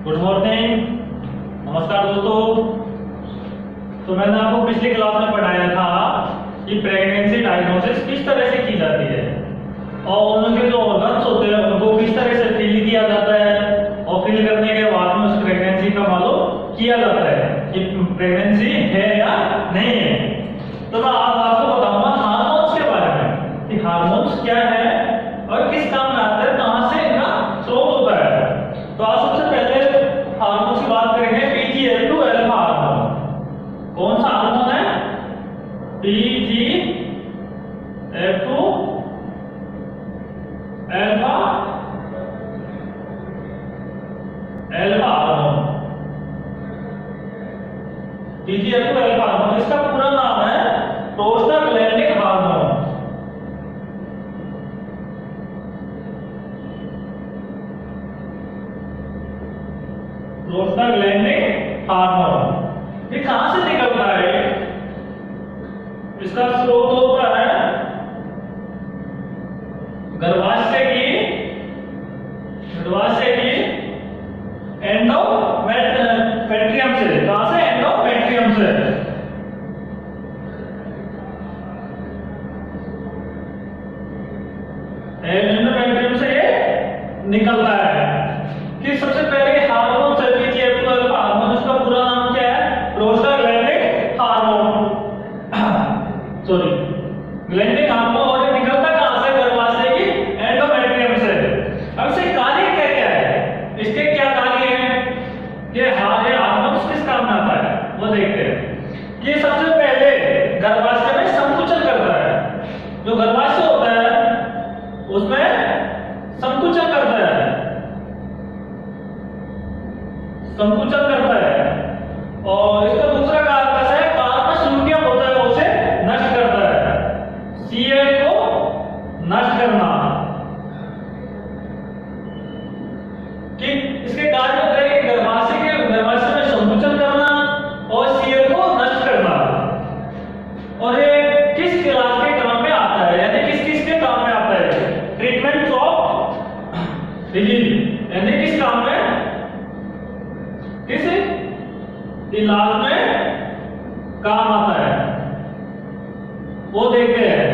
Good morning. नमस्कार दोस्तों। तो मैंने आपको पिछली क्लास में पढ़ाया था कि प्रेगनेंसी डायग्नोसिस किस तरह से की जाती है और उनके जो ऑर्गन्स होते हैं उनको किस तरह से फिल किया जाता है और फिल करने के बाद में उस प्रेगनेंसी का मालूम किया जाता है कि प्रेगनेंसी है या नहीं है। तो मैं आज आपको बताऊंगा हार्मोन्स के बारे में कि हार्मोन्स क्या है और किस काम में आते हैं, कहां से इनका स्रोत होता है। तो आज सबसे पहले हार्मोन्स की बात करेंगे। PGF2 अल्फा हार्मोन कौन सा हार्मोन है? PGF2 alpha hormone. PGF2 alpha hormone, इसका पूरा नाम है प्रोस्टाग्लैंडिन हार्मोन। प्रोस्टाग्लैंडिन हार्मोन ये कहां से निकलता है? इसका स्रोत होता है गर्भाशय की एंडोमेट्रियम से। कहां से? एंडोमेट्रियम से। एंडोमेट्रियम से ये निकलता है कि सबसे पहले हार्मोन से PGF2 अल्फा हार्मोन, इसका पूरा नाम क्या है? Prostaglandin hormone. Sorry, glandin hormone. और ये निकलता कहां से? गर्भाशय की एंडोमेट्रियम से। अब इसके कार्य क्या क्या है? इसके क्या कार्य हैं? ये हार्मोन किस काम में आता है वो देखते हैं। ये सबसे पहले गर्भाशय में संकुचन करता है। जो गर्भाशय होता है उसमें संकुचन करता है, और इसका दूसरा कार्य है कार्पस ल्यूटियम होता है, उसे नष्ट करता है। Cl को नष्ट करना। कि इसके कार्य होते हैं कि गर्भाशय में संकुचन करना और Cl को नष्ट करना। और ये किस इलाज के काम में आता है, यानी किस के काम में आता है? ट्रीटमेंट ऑफ डिजीज, यानी किस काम में? किस इलाज में काम आता है वो देखते हैं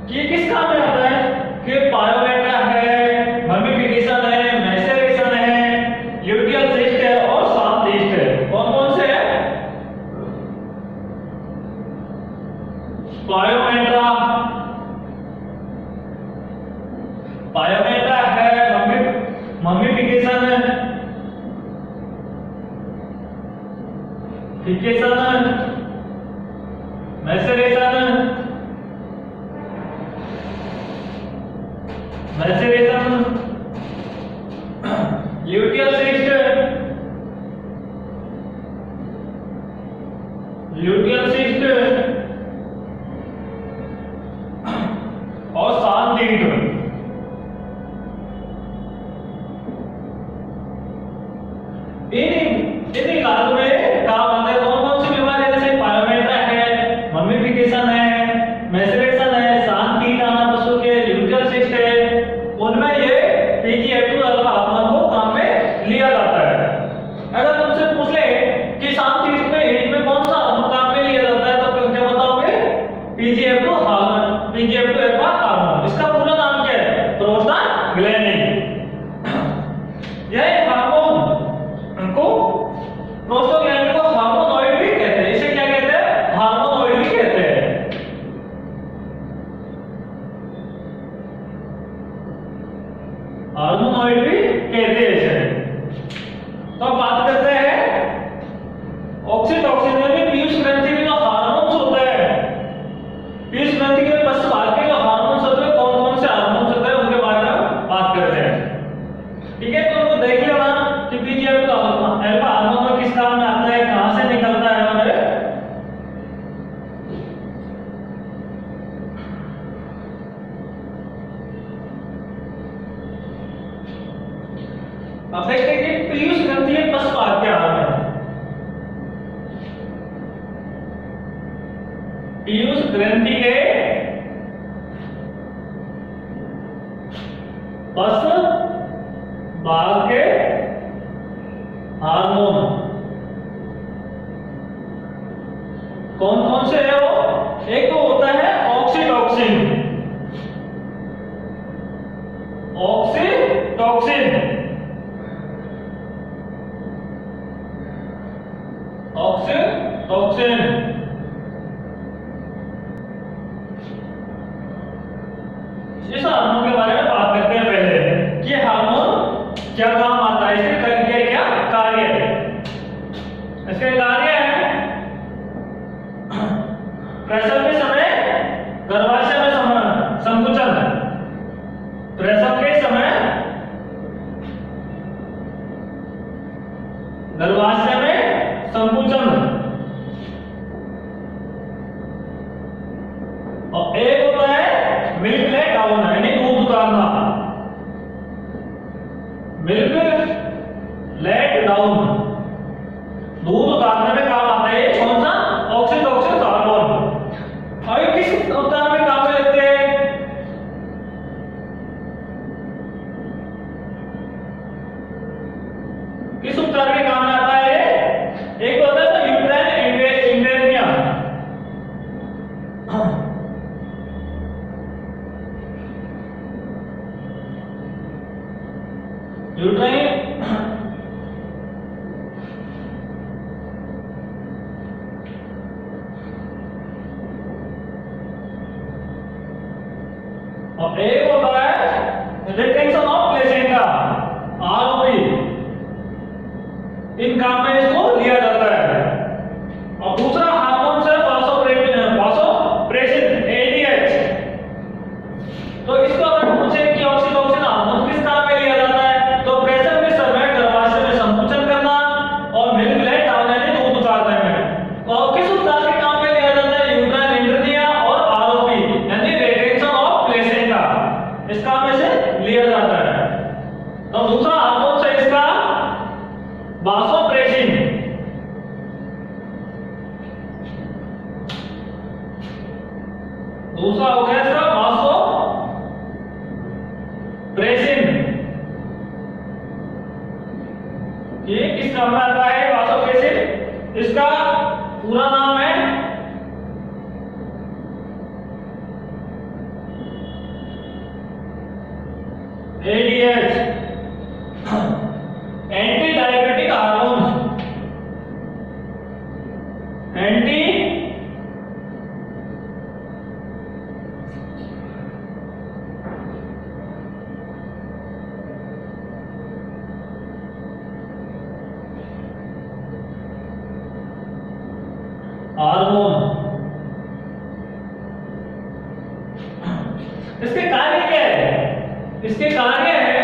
कि किस काम में आता है। कि पायोमेट्रा है, ममिफिकेशन है, मैसेरेशन है, ल्यूटियल सिस्ट है और शांत सिस्ट है। कौन कौन से है? पायोमेट्रा है, ममिफिकेशन है, मैसेरेशन, ल्यूटियल सिस्ट और शांत सिस्ट। इन इलाज में काम आते हैं कौन कौन सी बीमारी? जैसे पायोमेट्रा है, ममिफिकेशन है, मैसेरेशन है, शांत कीट आना पशु के, ल्यूटियल सिस्ट है, उनमें ये PGF2 अल्फा हार्मोन को काम में लिया जाता है। अगर तुमसे पूछ ले कि शांत कीट में कौन सा हार्मोन काम में लिया जाता है तो क्या बताओगे? PGF2 hormone, PGF2 alpha hormone. इसका पूरा नाम क्या है? प्रोस्टाग्लैंडिन। यह हार्मोन को प्रोस्टाग्लैंडिन को हार्मोनॉइड भी कहते हैं। इसे क्या कहते हैं? हार्मोनॉइड भी कहते हैं। हार्मोनॉइड भी कहते हैं इसे। तो अब बात करते हैं ऑक्सीटॉसिन में पीयूष ग्रंथि के जो हार्मोन्स होते हैं, पीयूष ग्रंथि के पश्च भाग के जो हार्मोन्स होते हैं, कौन कौन से हार्मोन्स होते हैं उनके बारे में बात करते हैं। ठीक है, तो उनको देख लेना कि PGF2 अल्फा हार्मोन किस काम में आता है, कहां से निकलता है हमारे। अब देखते हैं कि पीयूष ग्रंथि के पश्च भाग क्या है। पीयूष ग्रंथि के पश्च बाघ के हार्मोन कौन कौन से है वो? एक तो होता है ऑक्सीटॉक्सिन, ऑक्सीटॉक्सिन, ऑक्सीटॉक्सिन। इस हार्मोन के बारे में बात करते हैं पहले कि हार्मोन क्या काम आता है, इसके क्या कार्य है। इसके कार्य है प्रसव के समय गर्भाशय में संकुचन, प्रसव के समय गर्भाशय में संकुचन, और एक होता है मिल्क लेट डाउन यानी दूध उतारना, मिल्क लेट डाउन, दूध उतारने में काम आता है कौन सा? Oxytocin hormone. और ये किस उपचार में काम में लेते हैं? किस उपचार के काम में आता है? एक होता है तो यूट्राइन इंडेमिया, यूट्राइन और एक होता है रिटेंशन ऑफ प्लेसेंटा, आरओपी। इन काम में इसको लिया जाता है। और दूसरा हार्मोन है वासोप्रेसिन, एडीएच। तो इसको अगर पूछे कि ऑक्सीटॉक्सिन हार्मोन किस काम में लिया जाता है, तो प्रसव के समय गर्भाशय में संकुचन करना और मिल्क लेट डाउन यानी दूध उतारने में। और किस उपचार के काम में लिया जाता है? यूट्राइन इंडेमिया और आरओपी यानी रिटेंशन ऑफ प्लेसेंटा, इस काम में से लिया जाता है। तो दूसरा हार्मोन है इसका वासोप्रेसिन, दूसरा हो गया इसका वासोप्रेसिन। ये किस काम में आता है वासोप्रेसिन? इसका पूरा नाम है ADH, anti diabetic hormone, anti hormone. इसके कार्य क्या है? इसके कार्य है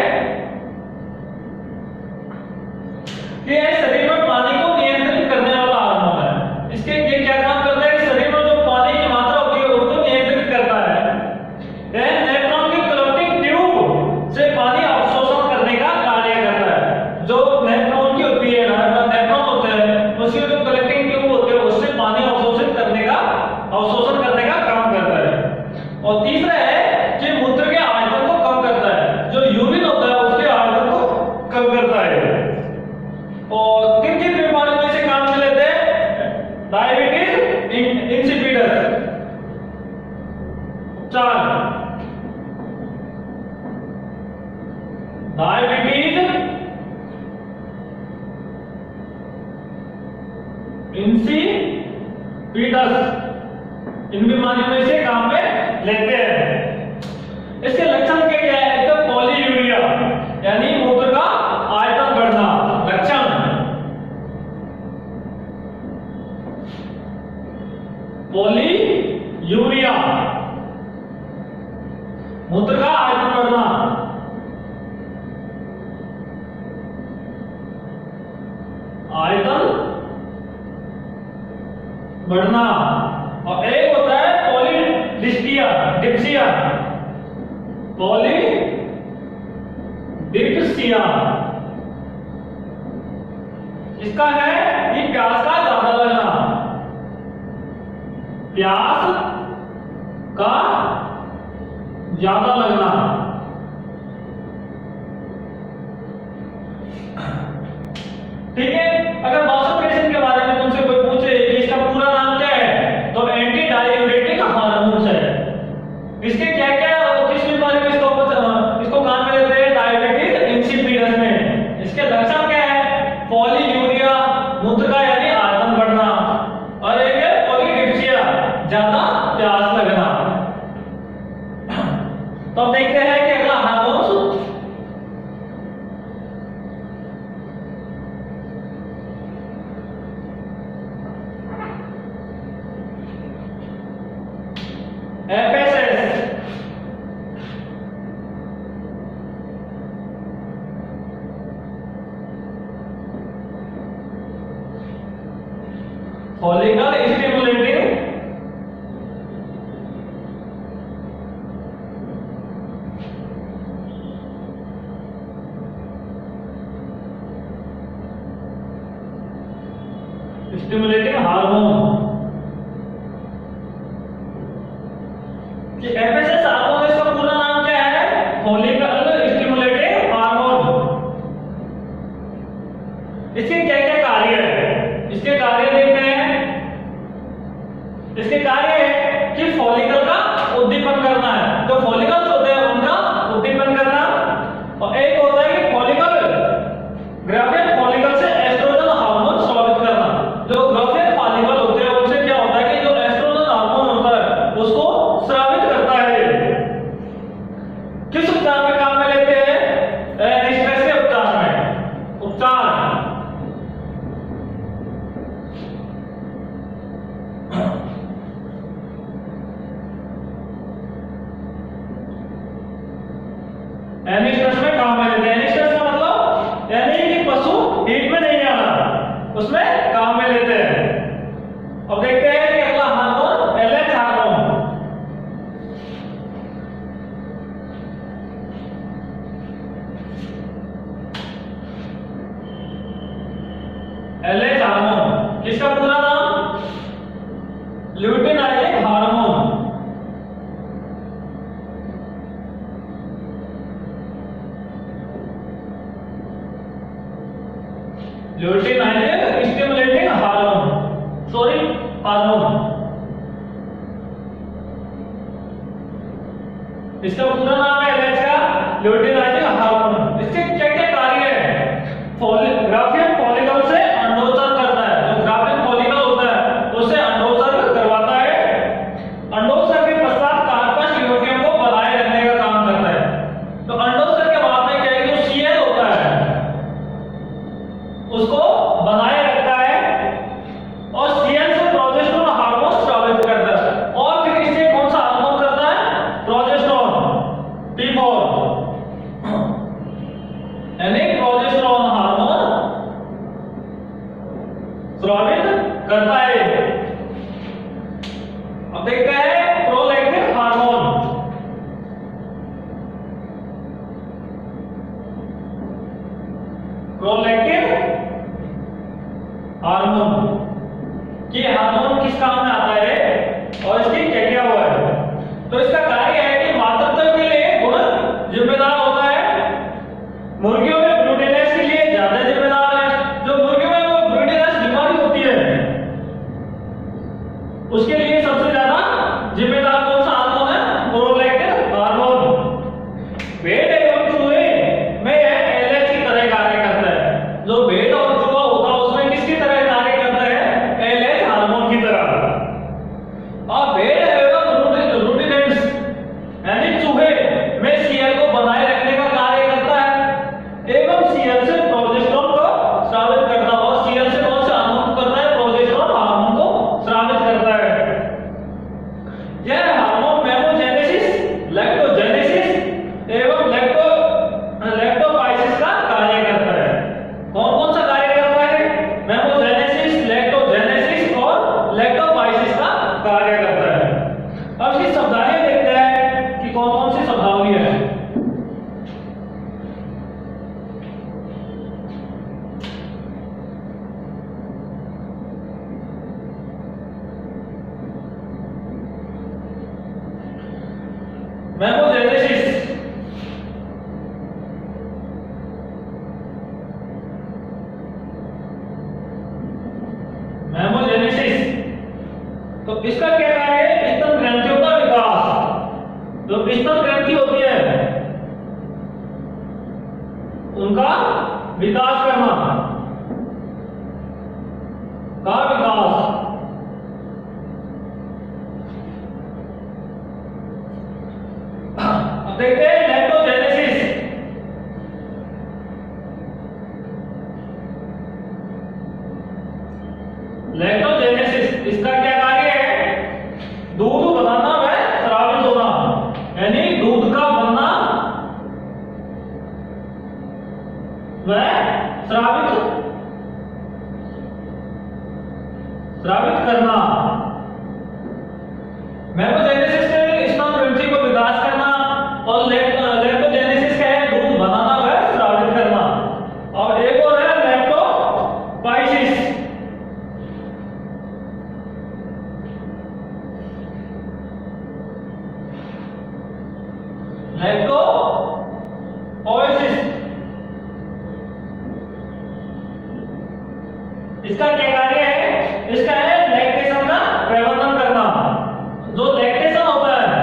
कि यह शरीर में पानी को नियंत्रित करने वाला हार्मोन है। इसके ये क्या काम करता है कि शरीर में जो पानी की मात्रा होती है उसको नियंत्रित करता है। यह नेफ्रॉन की कलेक्टिंग ट्यूब से पानी अवशोषण करने का कार्य करता है। जो नेफ्रॉन की होती है ना, नेफ्रॉन होते हैं उसकी जो कलेक्टिंग ट्यूब होती है उससे पानी अवशोषण करने का काम करता है। और तीसरा है कि मूत्र के आयतन को कम करता है, जो यूरिन होता है उसके आयतन को कम करता है। और किन किन बीमारियों में से काम में लेते हैं? डायबिटीज इंसिपिडस, 4 डायबिटीज इंसिपिडस, इन बीमारियों में से काम में लेते हैं। इसके लक्षण क्या है? तो पॉलीयूरिया यानी मूत्र का आयतन बढ़ना, लक्षण। पॉलीयूरिया, मूत्र का आयतन बढ़ना। आयतन बढ़ना। और एक होता है पॉलीडिप्सिया, डिप्सिया, पॉलीडिप्सिया। इसका है कि प्यास का ज्यादा लगना, प्यास का ज्यादा लगना। FSS, follicle stimulating hormone. FSS hormone, इसका पूरा नाम क्या है? Follicle stimulating hormone. इसके क्या क्या कार्य है? इसके कार्य देखते हैं। इसके कार्य है कि फॉलिकल का उद्दीपन करना है, जो फॉलिकल्स होते हैं उनका उद्दीपन करना, और एक होता है कि फॉलिकल ग्राफिक फॉलिकल से एस्ट्रोजन हार्मोन स्रावित करना। जो ग्राफिक फॉलिकल होते हैं उनसे क्या होता है कि जो एस्ट्रोजन हार्मोन होता है उसको स्रावित करता है। किस उपचार में काम में लेते हैं? निष्क्रिय के उपचार में। उपचार एनिस्ट्रस में काम में लेते हैं। एनिस्ट्रस का मतलब यानी कि पशु हीट में नहीं आना, उसमें काम में लेते हैं। अब देखते हैं कि अगला hormone LH hormone. LH hormone, किसका पूरा नाम? Luteinizing hormone. Luteinising stimulating hormone, sorry hormone. इसका पूरा नाम है एलएच का ल्यूटिनाइजिंग हार्मोन। इसके क्या क्या कार्य है? ग्राफिक फॉलिकल से अंडोत्सर्ग करता है। जो ग्राफिक फॉलिकल होता है उससे अंडोत्सर्ग करवाता है। अंडोत्सर्ग के पश्चात कार्पस ल्यूटियम को बनाए रखने का काम करता है। तो अंडोत्सर्ग के बाद में क्या है कि जो सीएल होता है उसको बनाए रखता है, और सीएल से प्रोजेस्टेरोन हार्मोन स्रावित करता है। और फिर इसे कौन सा हार्मोन करता है? प्रोजेस्टेरोन, T4, यानी प्रोजेस्टेरोन हार्मोन स्रावित करता है। अब देखते हैं प्रोलैक्टिन हार्मोन। प्रोलैक्टिन हार्मोन, ये हार्मोन किस काम में आता है और इसकी क्या क्या हुआ है? तो इसका कार्य है कि मातृत्व के लिए गुण जिम्मेदार होता है। मुर्गियों में ब्रूडिनेस के लिए ज्यादा जिम्मेदार है। जो मुर्गियों में वो ब्रूडिनेस बीमारी होती है उसके लिए सबसे ज्यादा जिम्मेदार कौन सा हार्मोन है? Prolactin hormone. भेड़ एवं चूहे में यह एलएच की तरह कार्य करता है। जो भेड़ और चूहा होता है उसमें किसकी तरह कार्य करता है? एलएच हार्मोन की तरह। और भेड़ एवं रूडिनेंट्स यानी चूहे में सीएल को बनाए रखने का कार्य करता है, एवं सीएल से प्रोजेस्टेरोन को स्रावित करता है। और सीएल से कौन सा हार्मोन करता है? प्रोजेस्टेरोन हार्मोन को स्रावित करता है। यह हार्मोन मेमोजेनेसिस, लैक्टोजेनेसिस एवं लैक्टोपाइसिस का कार्य करता है। कौन कौन सा कार्य करता है? मेमोजेनेसिस, लैक्टोजेनेसिस और लैक्टोपाइसिस का कार्य करता है। अब इसकी शब्दावली देखते हैं कि कौन कौन सी शब्दावली है। मेमोजेनेसिस, मेमोजेनेसिस तो इसका क्या कार्य है? स्तन ग्रंथियों का विकास। जो स्तन ग्रंथि होती है उनका विकास करना, का विकास। अब देखते हैं लैक्टोजेनेसिस। लैक्टोजेनेसिस इसका क्या कार्य है? दूध बनाना व स्राव स्रावित स्रावित करना। मेमोजेनेसिस में स्तन ग्रंथि को विकास करना और लेप्टोजेनेसिस का है दूध बनाना व स्रावित करना। और एक और है लेप्टोपाइसिस। लेप्टोपोएसिस इसका क्या कार्य है? इसका है लैक्टेशन का प्रवर्धन करना। जो लैक्टेशन होता है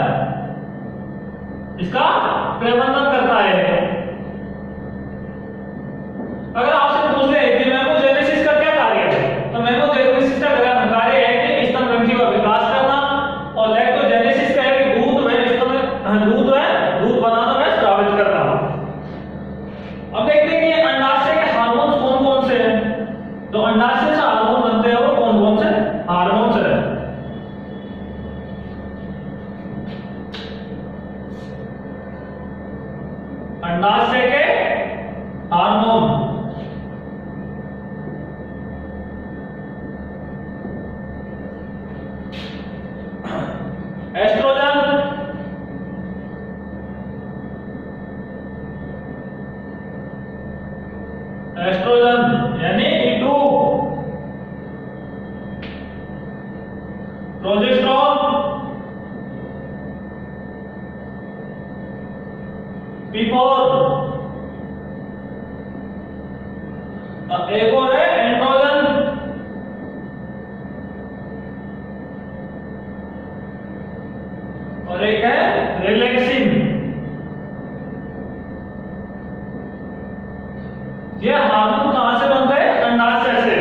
इसका प्रवर्धन करता है। अगर आपसे पूछ ले कि मेमोजेनेसिस का क्या कार्य है, तो मेमोजेनेसिस का कार्य है कि स्तन ग्रंथि का विकास करना और लैक्टोजेनेसिस का है कि दूध बनाना व स्रावित करना। अब देखते हैं कि अंडाशय के हार्मोन्स कौन-कौन से हैं। तो अंडाशय से हार्मोन बनते हैं वो कौन-कौन से हार्मोन्स हैं? अंडाशय के हार्मोन एस्ट्रोजन, यानी E2, प्रोजेस्टेरोन, P4, एक और है एंड्रोजन, और एक है रिलैक्सिन। ये हार्मोन कहां से बनते हैं? अंडाशय से।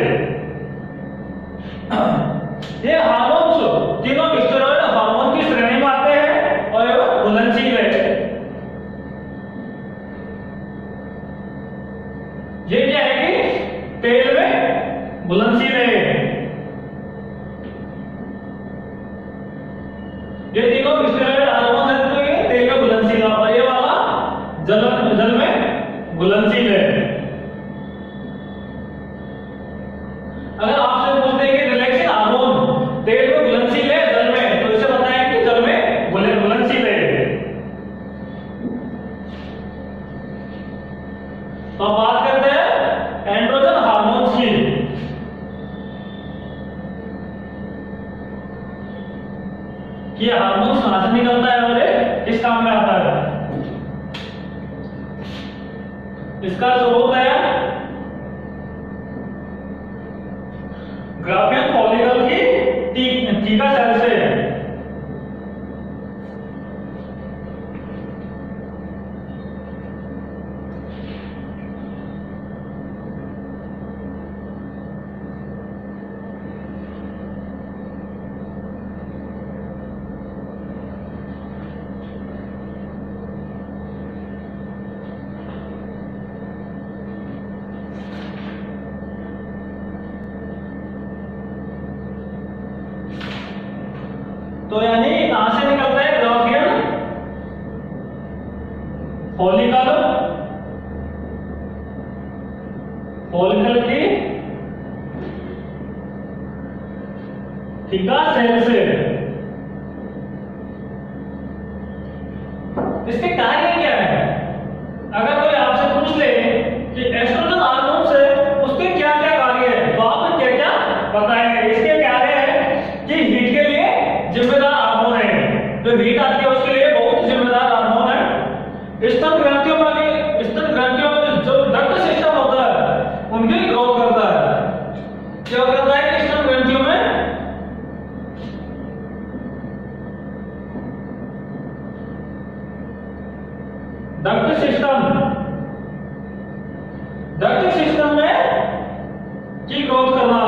ये हार्मोन्स तीनों स्टेरॉइड हार्मोन की श्रेणी में आते हैं और ये घुलनशील है। ये क्या है कि तेल में घुलनशील है। ये तीनों स्टेरॉइड हार्मोन है तो ये तेल में घुलनशील है और ये वाला जल में घुलनशील है। अगर आपसे पूछते हैं कि रिलैक्सिन हार्मोन तेल में घुलनशील है जल में, तो इसे बताएं कि जल में घुलनशील है। तो अब बात करते हैं एंड्रोजन हार्मोन्स की। ये हार्मोन्स कहां से निकलता है और ये किस काम में आता है? इसका स्रोत है ग्राफियन फॉलिकल की टीका सेल से। तो यानी कहां से निकलता है? ग्राफियन फॉलिकल की टीका सेल से। इसके कार्य क्या है? अगर कोई आपसे पूछ ले कि एस्ट्रोजन हार्मोन से उसके क्या क्या कार्य है, तो आप क्या क्या बताएंगे? इसके कार्य है कि हीट के लिए जिम्मेदार हार्मोन है। जो हीट आती है उसके लिए बहुत जिम्मेदार हार्मोन है। स्तन ग्रंथियों में जो डक्ट सिस्टम होता है उनकी ग्रोथ करता है। क्या करता है कि स्तन ग्रंथियों में डक्ट सिस्टम में की ग्रोथ करना।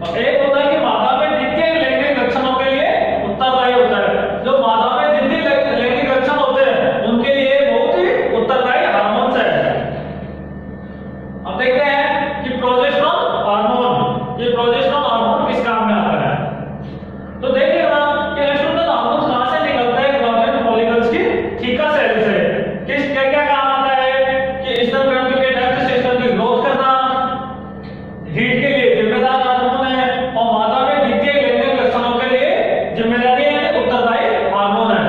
और एक होता है कि मादा में द्वितीय लैंगिक लक्षणों के लिए उत्तरदायी होता है। जो मादा में द्वितीय लैंगिक लक्षण होते हैं उनके लिए बहुत ही उत्तरदायी हार्मोन्स है। अब देखते हैं कि प्रोजेस्टेरोन हार्मोन, ये प्रोजेस्टेरोन हार्मोन किस काम में आता है? हीट के लिए जिम्मेदार हार्मोन है और मादा में द्वितीयक लैंगिक लक्षणों के लिए जिम्मेदारी है उत्तरदायी हार्मोन है।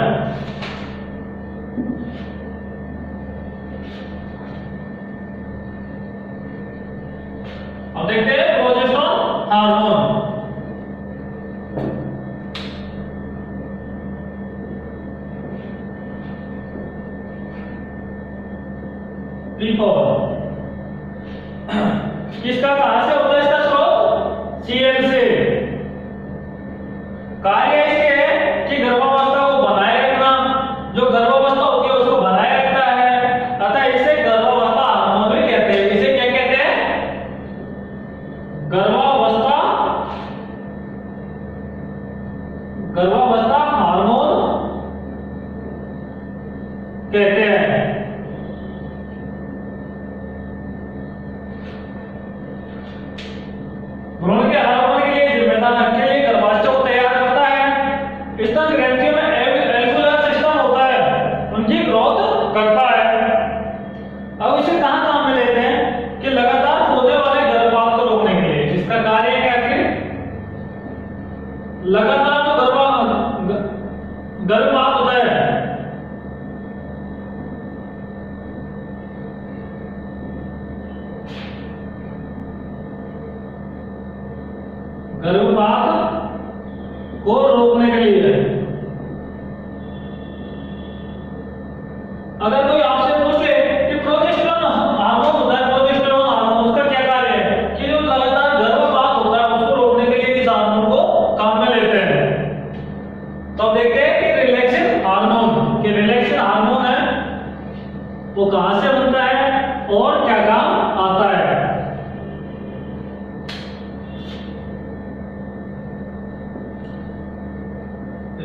अब देखते हैं प्रोजेस्टेरोन हार्मोन। किसका कहां से होता है इसका स्रोत? सीएल से। कार्य इसके है कि गर्भावस्था को बनाए रखना, जो गर्भावस्था होती है उसको बनाए रखता है, अतः इसे गर्भावस्था हार्मोन भी कहते हैं। इसे क्या कहते हैं? गर्भावस्था हार्मोन कहते हैं। भ्रूण के हार्मोन के लिए जिम्मेदार के लिए गर्भाशय को तैयार करता है। स्तन ग्रंथियों में एल्वुलर सिस्टम होता है, उनकी ग्रोथ करता है। अब इसे कहां काम में लेते हैं कि लगातार होने वाले गर्भपात को रोकने के लिए। इसका कार्य है क्या कि लगातार जो गर्भपात होता है गर्भपात को रोकने के लिए। अगर कोई आपसे पूछ ले कि प्रोजेस्टेरोन हार्मोन होता है, प्रोजेस्टेरोन हार्मोन उसका क्या कार्य है कि जो लगातार गर्भपात होता है उसको रोकने के लिए इस हार्मोन को काम में लेते हैं। तो अब देखते हैं कि रिलैक्सिन हार्मोन है वो कहां से बनता है और क्या काम आता है।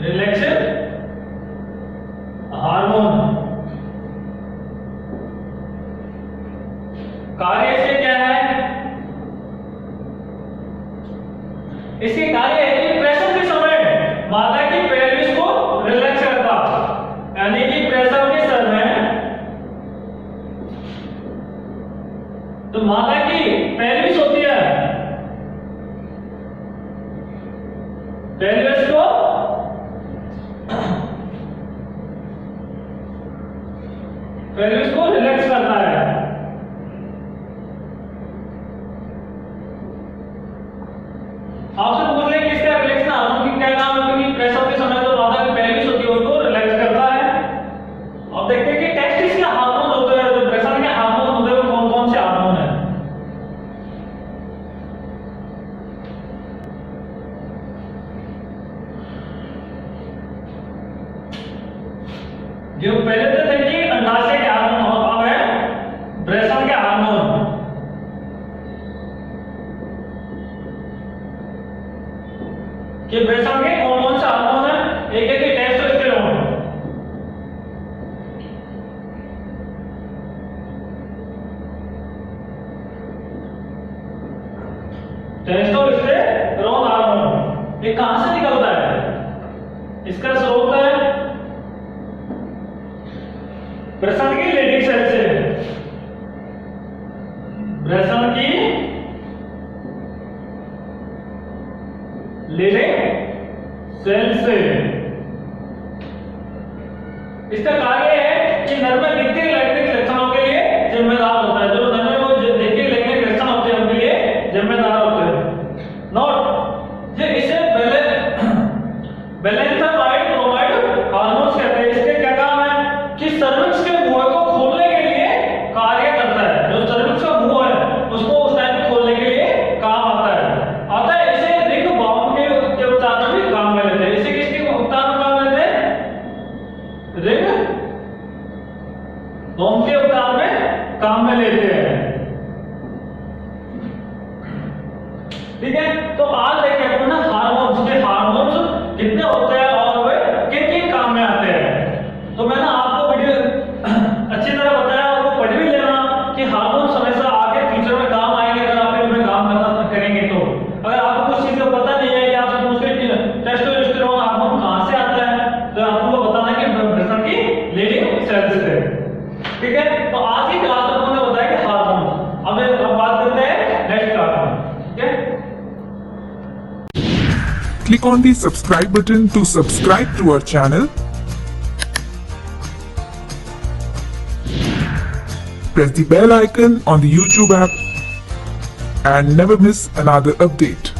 रिलैक्सिन हार्मोन कार्य से क्या है? इसके कार्य है कि प्रसव के समय माता की पेल्विस को रिलैक्स करता, यानी कि प्रसव के समय तो माता की पेल्विस होती है, पेल्विस को रिलैक्स करता है। आपसे पूछ ले कि इसका रिलैक्स हार्मोन की क्या नाम है? क्योंकि प्रसव के समय जो माता की पेल्विस होती है उसको रिलैक्स करता है। अब देखते हैं कि टेस्टिस के हार्मोन होते हैं, जो प्रसव के हार्मोन होते हैं वो कौन कौन से हार्मोन है। जो पहले तो थे कि अंडाशय के हार्मोन, अब है प्रसव के हार्मोन। कि प्रसव के कौन कौन से हार्मोन है? एक है कि टेस्टोस्टेरोन, हार्मोन ये कहां से निकलता है? इसका स्रोत है ब्रेसन की लेडिंग सेल से, ब्रेसन की लीडिंग सेल से। इसका कार्य है कि नर में द्वितीयक लैंगिक लक्षणों के लिए जिम्मेदार होता है। जो नर में वो द्वितीयक लैंगिक लक्षण होते हैं उनके लिए जिम्मेदार होते हैं। नोट ये इसे बैलेंथामाइड ब्रोमाइड हार्मोन्स कहते हैं। इसके क्या काम है कि सर्विक्स के मुंह को खोलने के लिए कार्य करता है। जो सर्विक्स का मुंह है उसको उस टाइम पे खोलने के लिए काम आता है। इसे रिंग बाउंड के उपचार में भी काम में लेते हैं। इसे किसके उपचार में काम लेते हैं? रिंग बाउंड के उपचार में काम में लेते हैं। ठीक है, तो आज देखें अपन हार्मोन्स के हार्मोन्स कितने होते हैं और वे किन किन काम में आते हैं। तो मैंने आपको वीडियो अच्छी तरह बताया, आपको पढ़ भी लेना कि हार्मोन्स हमेशा आगे फ्यूचर में काम आएंगे अगर आप इनमें काम करना करेंगे। तो अगर आपको कुछ चीज का पता नहीं है कि आपसे पूछ के टेस्टोस्टेरोन हार्मोन कहां से आता है तो आपको बताना कि ब्रेसन की लीडिंग सेल्स से। ठीक है, तो आज की क्लास में हमने बताया कि हार्मोन्स। अब बात करते हैं नेक्स्ट क्लास में। ठीक है। Click on the subscribe button to subscribe to our channel. Press the bell icon on the YouTube app and never miss another update.